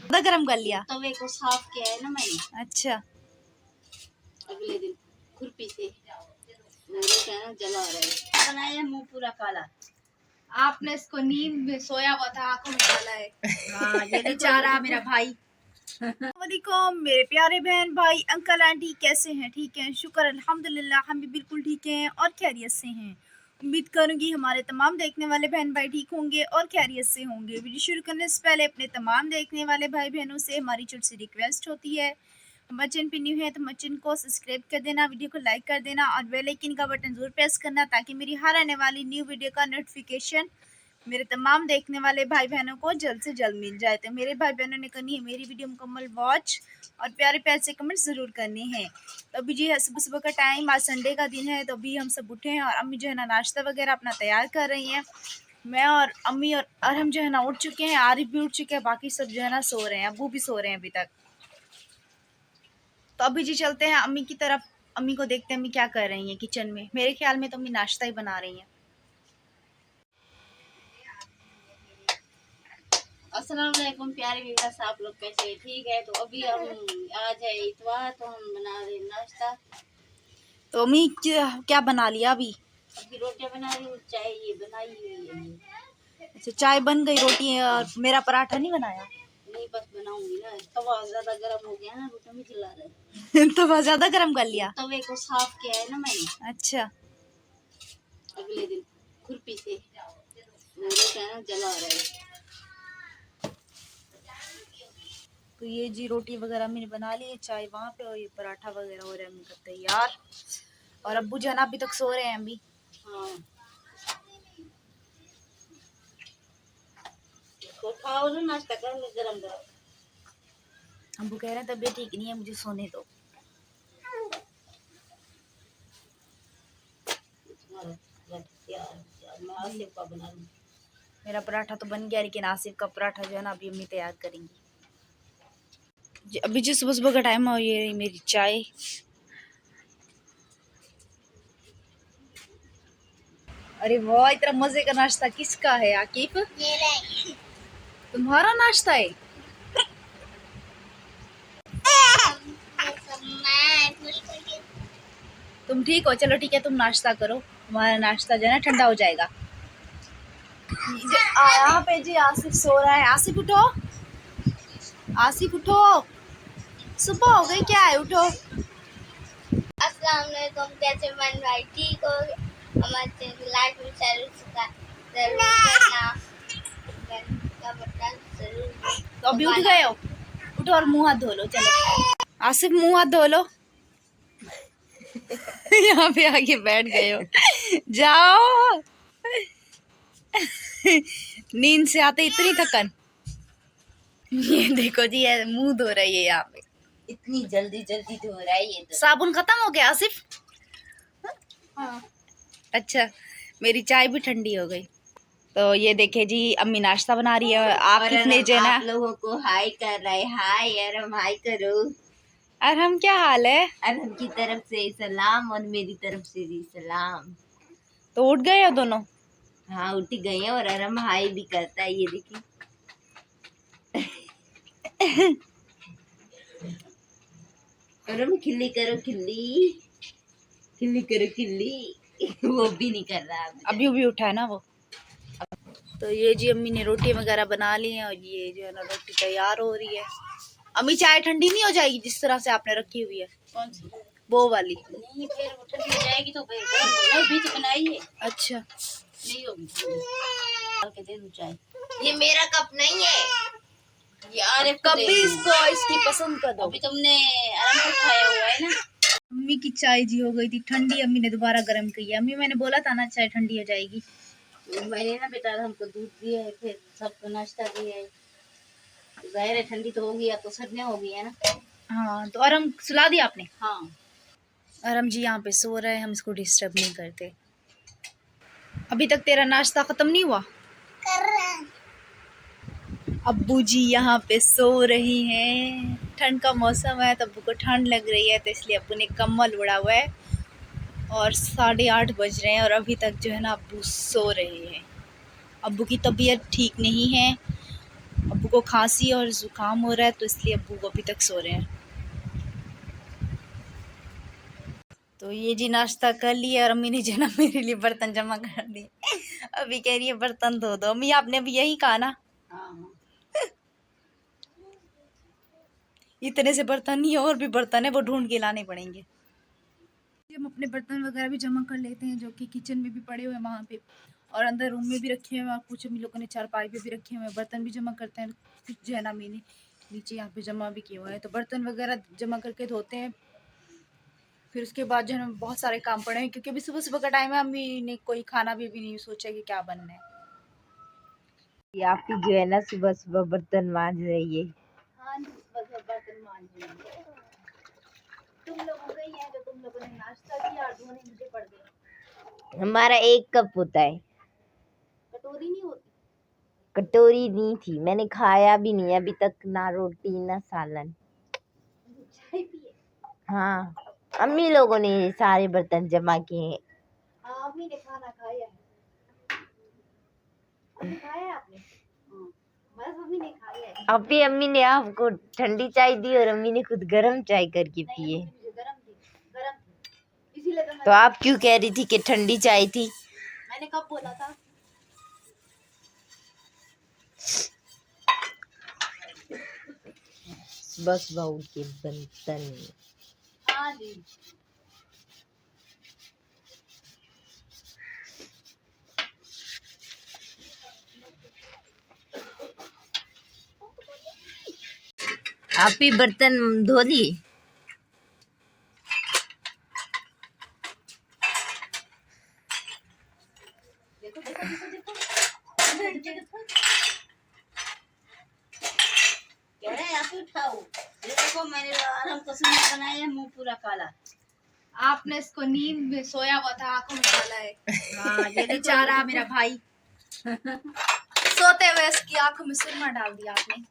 ज्यादा गरम कर लिया। तवे को साफ किया है ना मैंने। अच्छा, अगले दिन खुरपी से मेरे कहना जला रहा है। बनाया मुंह पूरा काला। आपने इसको नींद में सोया हुआ था, आंखों में डाला है। हाँ ये बेचारा मेरा भाई। वालेकुम मेरे प्यारे बहन भाई अंकल आंटी, कैसे हैं? ठीक हैं, शुक्र अल्हम्दुलिल्लाह, हम भी बिल्कुल ठीक हैं और खैरियत से हैं। उम्मीद करूंगी हमारे तमाम देखने वाले बहन भाई ठीक होंगे और खैरियत से होंगे। वीडियो शुरू करने से पहले अपने तमाम देखने वाले भाई बहनों से हमारी छोटी सी रिक्वेस्ट होती है, हमारे चैनल पे न्यू है तो हमारे चैनल को सब्सक्राइब कर देना, वीडियो को लाइक कर देना और बेल आइकन का बटन जरूर प्रेस करना ताकि मेरी हर आने वाली न्यू वीडियो का नोटिफिकेशन मेरे तमाम देखने वाले भाई बहनों को जल्द से जल्द मिल जाए। तो मेरे भाई बहनों ने करनी है मेरी वीडियो मुकम्मल वॉच और प्यारे प्यारे से कमेंट ज़रूर करने हैं। तो अभी जी है सुबह सुबह का टाइम, आज संडे का दिन है, तो अभी हम सब उठे हैं और अम्मी जो है ना नाश्ता वगैरह अपना तैयार कर रही हैं। मैं और अम्मी और हम जो है ना उठ चुके हैं, आरिफ भी उठ चुके हैं, बाकी सब जो है ना सो रहे हैं, अबू भी सो रहे हैं अभी तक। तो अभी जी चलते हैं अम्मी की तरफ, अम्मी को देखते हैं अम्मी क्या कर रही हैं किचन में। मेरे ख्याल में तो अम्मी नाश्ता ही बना रही हैं। अस्सलाम वालेकुम प्यारे व्यूअर्स, आप लोग कैसे हैं? ठीक है। तो अभी हम आज है इतवार, तो हम बना रहे हैं नाश्ता। तो अम्मी क्या बना लिया अभी? अभी रोटियां बना रही हूँ, चाय ये बनाई हुई है। अच्छा, चाय बन गई, रोटी और मेरा पराठा नहीं बनाया? नहीं बस बनाऊंगी ना, तवा ज्यादा गर्म हो गया ना, रोटी में जला रहे। तवा ज्यादा गर्म कर लिया। तवे को साफ किया है ना मैंने। अच्छा, अगले दिन खुरपी से मेरे कहना जला रहे। तो ये जी रोटी वगैरह मैंने बना ली है, चाय वहाँ पे और ये पराठा वगैरह हो रहा है मेरा तैयार। और अब्बू जान अभी तक सो रहे हैं अभी। हाँ तो खाओ ना, नाश्ता कर लो गरम गरम। अब्बू कह रहे हैं तबीयत ठीक नहीं है, मुझे सोने दो। मैं आसिफ का बना लूँ। मेरा पराठा तो बन गया, लेकिन आसिफ का पराठा जो है ना अभी अम्मी तैयार करेंगी। अभी जो सुबह सुबह का टाइम है और ये मेरी चाय। अरे वाह, इतना मजे का नाश्ता किसका है आकिफ? तुम्हारा नाश्ता है? तुम ठीक हो? चलो ठीक है, तुम नाश्ता करो, तुम्हारा नाश्ता जो है ना ठंडा हो जाएगा। यहाँ पे जी आसिफ सो रहा है। आसिफ उठो, आसिफ उठो, सुबह हो गई क्या है, उठो। अस्सलाम वालेकुम, कैसे मन भाई? ठीक हो? हमारे चैनल लाइक और शेयर जरूर करना, का बटन जरूर। तो अभी उठ गए हो? उठो और मुंह हाथ धो लो। चलो आसिफ मुंह हाथ धो लो। यहाँ पे आके बैठ गए हो, जाओ। नींद से आते इतनी थकन। ये देखो जी, ये मुंह धो रही है यहाँ पे। इतनी जल्दी जल्दी धो रहा है ये तो। साबुन खत्म हो गया आसिफ? हाँ। अच्छा, मेरी चाय भी ठंडी हो गई। तो ये देखे जी अम्मी नाश्ता बना रही है। आप कितने जो है ना आप लोगों को हाय कर रहा है। हाय यार, हम हाय करो। और हम क्या हाल है? अरहम की तरफ से सलाम और मेरी तरफ से भी सलाम। तो उठ गए हो दोनों? हाँ उठ गए हैं और अरहम हाय भी करता है, ये देखिए। अरहम खिल्ली करो, खिल्ली खिल्ली करो, खिल्ली। वो भी नहीं कर रहा अभी भी उठा है ना वो। तो ये जी अम्मी ने रोटी वगैरह बना ली है और ये जो है ना रोटी तैयार हो रही है। अम्मी चाय ठंडी नहीं हो जाएगी जिस तरह से आपने रखी हुई है? कौन सी? वो वाली। नहीं, फिर वो ठंडी हो जाएगी तो फिर गर्म होना है, बीच बनाई है। अच्छा, नहीं होगी ठंडी। डाल के दे दूं चाय। ये मेरा कप नहीं है। यार कभी इसको इसकी पसंद कर दो। अभी तुमने आराम से खाया हुआ है ना। अम्मी की चाय जी हो गई थी ठंडी, अम्मी ने दोबारा गर्म की है। अम्मी मैंने बोला था ना चाय ठंडी हो जाएगी। मैंने ना बेटा हमको दूध दिया है, फिर सबको नाश्ता दिया है। जाहिर है ठंडी तो होगी, या तो सर्दियाँ हो गई है ना। हाँ, तो और हम सुला दिया आपने? हाँ। और हम जी यहाँ पे सो रहे हैं, हम इसको डिस्टर्ब नहीं करते। अभी तक तेरा नाश्ता खत्म नहीं हुआ? कर रहा है। अब्बू जी यहाँ पे सो रही हैं। ठंड का मौसम है तो अब्बू को ठंड लग रही है, तो इसलिए अब्बू ने कम्बल उड़ा हुआ है। और 8:30 बज रहे हैं और अभी तक जो है ना अब्बू सो रहे हैं। अब्बू की तबीयत ठीक नहीं है, अब्बू को खांसी और ज़ुकाम हो रहा है, तो इसलिए अब्बू अभी तक सो रहे हैं। तो ये जी नाश्ता कर लिया और अम्मी ने जो ना मेरे लिए बर्तन जमा कर दिए। अभी कह रही है बर्तन धो दो। अम्मी आपने अभी यही कहा ना, हाँ इतने से बर्तन नहीं है, और भी बर्तन है, वो ढूंढ के लाने पड़ेंगे। हम अपने बर्तन वगैरह भी जमा कर लेते हैं, जो कि किचन में भी पड़े हुए हैं वहाँ पे, और अंदर रूम में भी रखे हुए हैं, और कुछ हम लोगों ने चारपाई पे भी रखे हुए हैं। बर्तन भी जमा करते हैं, कुछ जो है ना मैंने नीचे यहाँ पे जमा भी किए हुए हैं। तो बर्तन वगैरह जमा करके धोते हैं, फिर उसके बाद जो है ना बहुत सारे काम पड़े हैं, क्योंकि अभी सुबह सुबह का टाइम है। अम्मी ने कोई खाना भी नहीं सोचा कि क्या बनना है। ये आपकी जो है ना सुबह सुबह बर्तन मांज रही है। हाँ जी, सुबह सुबह बर्तन मांज रही है। तुम लोगों का ही है, जो तुम लोगों ने नाश्ता किया और धोने मुझे पड़ गए। हमारा 1 कप होता है, कटोरी नहीं होती। कटोरी नहीं थी, मैंने खाया भी नहीं अभी तक, ना रोटी ना सालन। चाय पिए। हाँ, अम्मी लोगों ने सारे बर्तन जमा किए हैं। हाँ, अम्मी ने खाना खाया है। अभी खाया है आपने? बस अम्मी ने खाया है। अभी अम्मी ने आपको ठंडी चाय दी और अम्मी ने खुद गर्म चाय करके पिए। मुझे गरम थी इसीलिए तो तो आप क्यों कह रही थी कि ठंडी चाय थी? मैंने कब बोला था? सुबह सुबह उठ के बर्तन। हाँ जी। आप ही बर्तन धो लिए? देखो देखो देखो देखो। कह रहे आप ही उठाओ। ये देखो मैंने आराम को समय बनाया है, मुंह पूरा काला। आपने इसको नींद में सोया हुआ था, आंखों में डाला है। हाँ ये देखो बेचारा मेरा भाई सोते हुए इसकी आंखों में सुरमा डाल दिया आपने।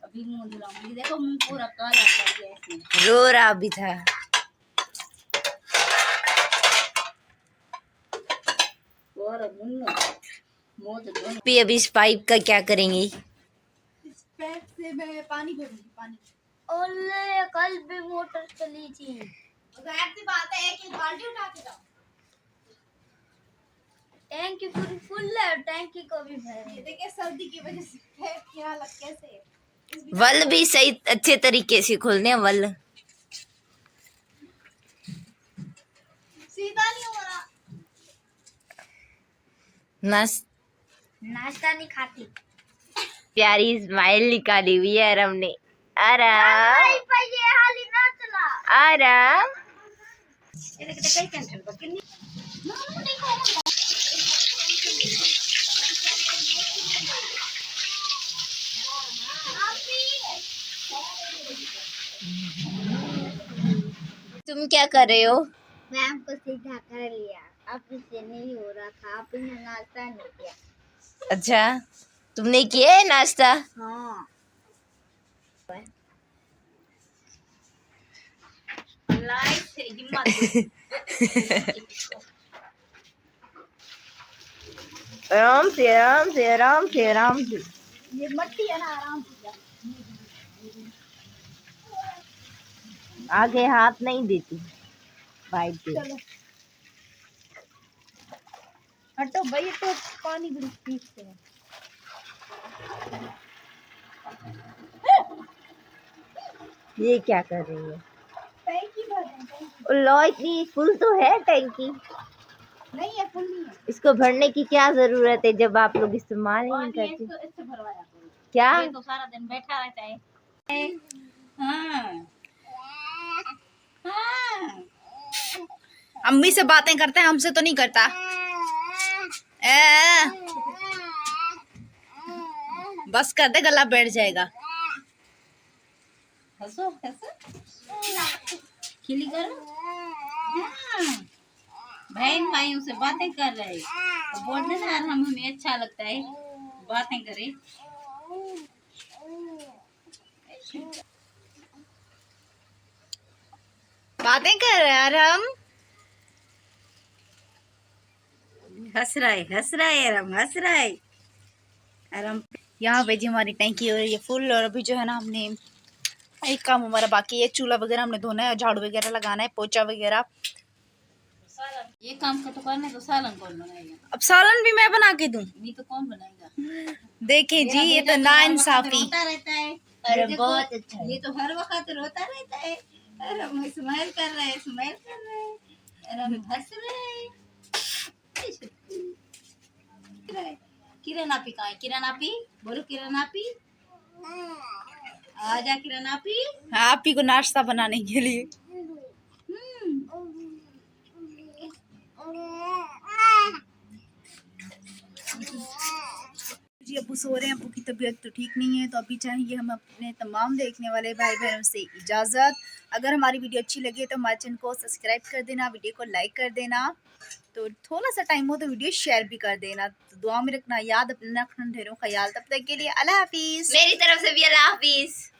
अभी मुंह धुलाऊंगी, देखो मुंह पूरा काला कर दिया इसने। रो रहा भी था। और मुन्नो मुंह तो धो। अभी इस पाइप का क्या करेंगे? इस पैप से मैं पानी भरूंगी, पानी। और कल भी मोटर चली थी। जाहिर सी बात है कि बाल्टी उठा के जाओ। टैंकी पूरी फुल है, टैंकी को भी भर। ये देखिए सर्दी की वजह से पैप की हालत कैसे है। वल भी सही अच्छे तरीके से खोलने हैं, वल सीधा नहीं हो रहा। नाश्ता नहीं खाती। प्यारी स्माइल निकाली हुई है अरम ने। आराम ये हाली ना चला। आराम। ये देखो कई टेंशन पर कितनी तुम क्या कर रहे हो? मैम को सीधा कर लिया, अब से नहीं हो रहा था, आप ने नाश्ता नहीं किया। अच्छा, तुमने किया है नाश्ता? हाँ। लाइट से हिम्मत। आराम से आराम से आराम से आराम से। ये मट्टी है ना, आराम से जा। आगे हाथ नहीं देती भाई के। चलो हटो भाई, तो पानी बड़ी ठीक से है। ये क्या कर रही है? टैंकी भर रहे हैं, टैंकी। लो, इतनी फुल तो है टैंकी। नहीं है, फुल नहीं है। इसको भरने की क्या जरूरत है जब आप लोग इस्तेमाल ही और नहीं ये करते? इससे भरवाया करो। क्या? ये तो सारा दिन बैठा रहता है। हाँ हाँ अम्मी से बातें करते हैं, हमसे तो नहीं करता। बस कर दे, गला बैठ जाएगा। हंसो हंसो खिली करो। हाँ बहन भाइयों से बातें कर रहे हैं, तो बोल देना यार हमें अच्छा लगता है बातें करें। बातें कर रहे हैं यार हम। हंस रहा है यार, हम हंस रहा है। और हम यहाँ पे जी हमारी टैंकी हो रही है फुल। और अभी जो है ना हमने एक काम हमारा बाकी है, चूल्हा वगैरह हमने धोना है, झाड़ू वगैरह लगाना है, पोछा वगैरह। ये काम का तो करना है, तो सालन कौन बनाएगा? अब सालन भी मैं बना के दूं? नहीं तो कौन बनाएगा? देखें जी, ये तो ना इंसाफी। रोता रहता है। अरे देखो, बहुत अच्छा है। ये तो हर वक्त रोता रहता है। अरे हम स्माइल कर रहे हैं, स्माइल कर रहे हैं, अरे हम हंस रहे हैं। किरण आपी कहाँ है? किरण आपी बोलो, किरण आपी आजा, किरण आपी। हाँ, आप ही को नाश्ता बनाने के लिए। जी अबू सो रहे हैं, अबू की तबीयत तो ठीक नहीं है, तो अभी चाहेंगे हम अपने तमाम देखने वाले भाई बहनों से इजाज़त। अगर हमारी वीडियो अच्छी लगे तो हमारे चैनल को सब्सक्राइब कर देना, वीडियो को लाइक कर देना, तो थोड़ा सा टाइम हो तो वीडियो शेयर भी कर देना। तो दुआ में रखना याद, अपना ढेरों ख्याल। तब तक के लिए अल्लाह हाफिज़। मेरी तरफ से भी अल्लाह हाफिज।